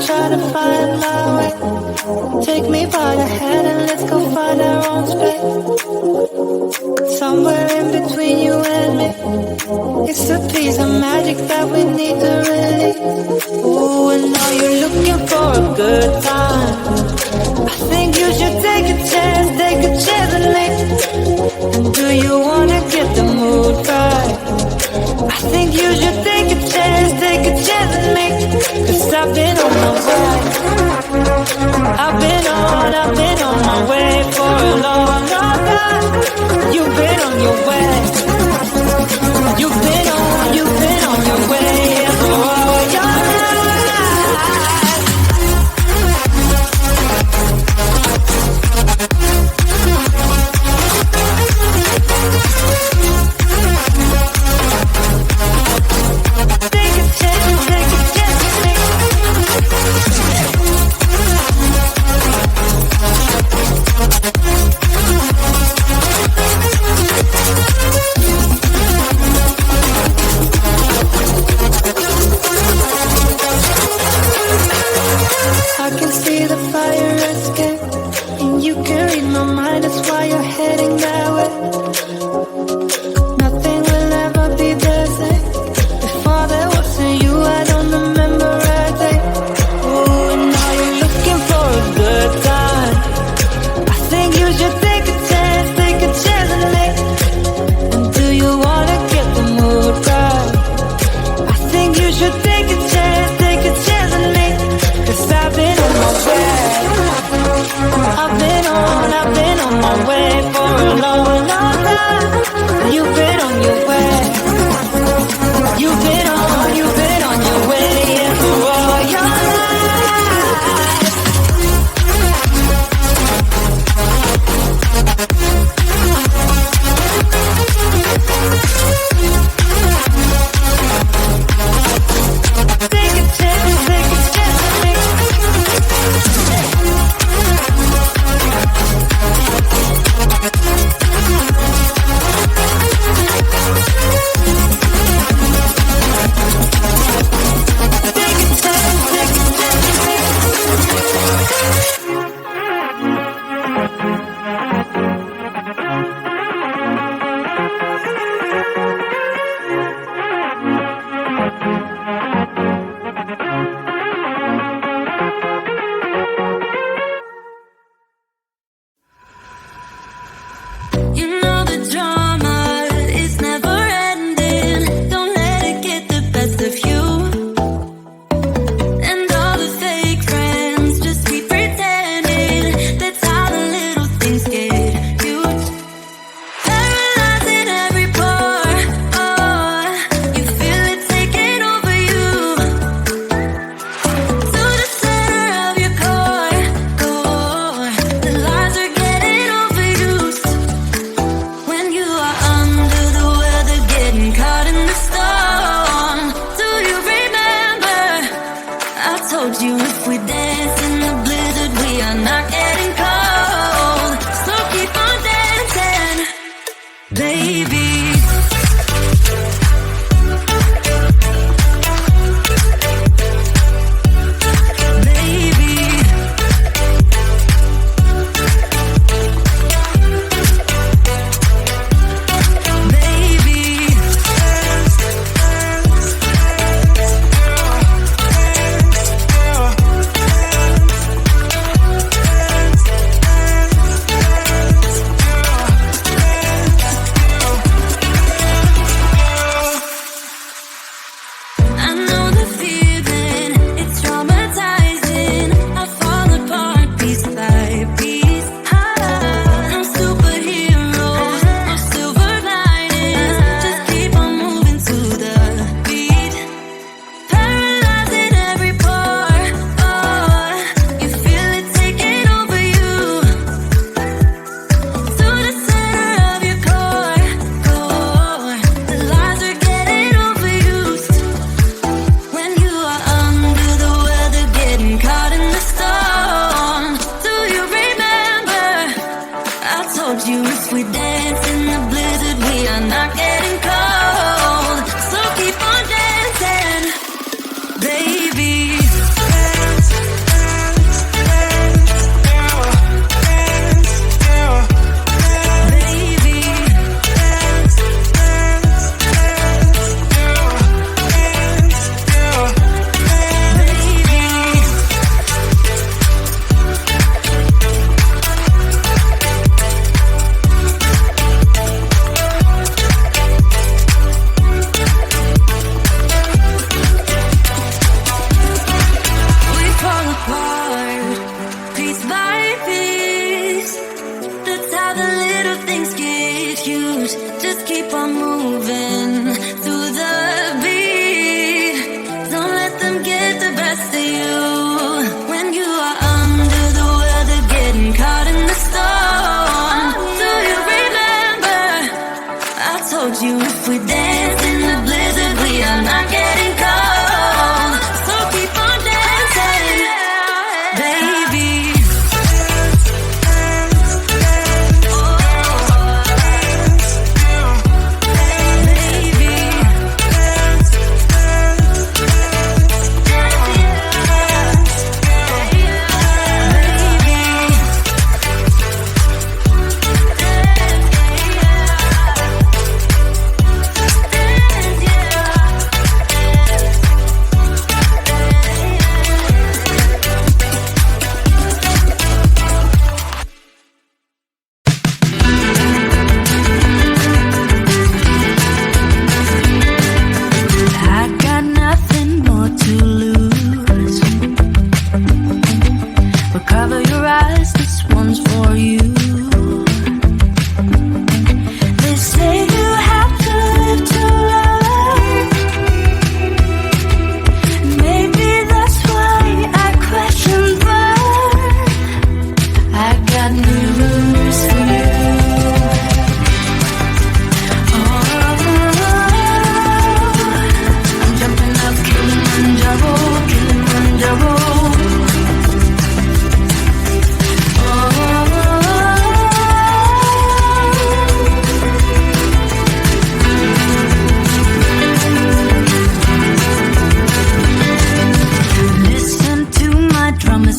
Try to find my way. Take me by the hand and let's go find our own space. Somewhere in between you and me. It's a piece of magic that we need to release. Ooh, and now you're looking for a good time. I think you should take a chance and me. And do you wanna get the mood right? I think you should take a chance and me. 'Cause I've been on my way. I've been on my way for a long, long time. You've been on your way. You've been on your way for all your life. Take a chance, take a chance. I can see the fire escape, and you can read my mind, that's why you're heading that way. Nothing will ever be the same. Before there wasn't you, I don't remember a day. Oh, and now you're looking for a good time. I think you should take a chance and me. And do you wanna get the mood right? I think you should take a chance and me. 'Cause I've been on my way. I've been on my way for a long, long time. You've been on your way. You've been on your way, yeah, for all your life. Take a chance with me. You know the drama is never ending. Don't let it get the best of you. And all the fake friends just keep pretending. That's how the little things get huge. Paralyzing every pore. Oh, you feel it taking over you. To the center of your core. The lies are getting overused. When you are under the weather, getting caught in the storm. Do you remember? I told you if we dance in the blizzard, we are not getting cold. So keep on dancing, baby. Baby. Baby.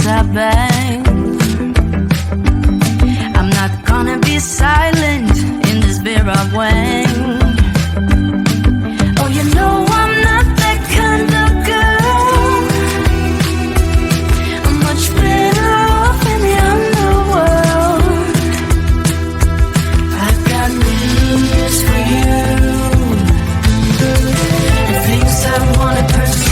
drums that bang. I'm not gonna be silent in this vera wang. Oh, you know I'm not that kind of girl. I'm much better off in the underworld. I've got news for you and things I wanna pursue.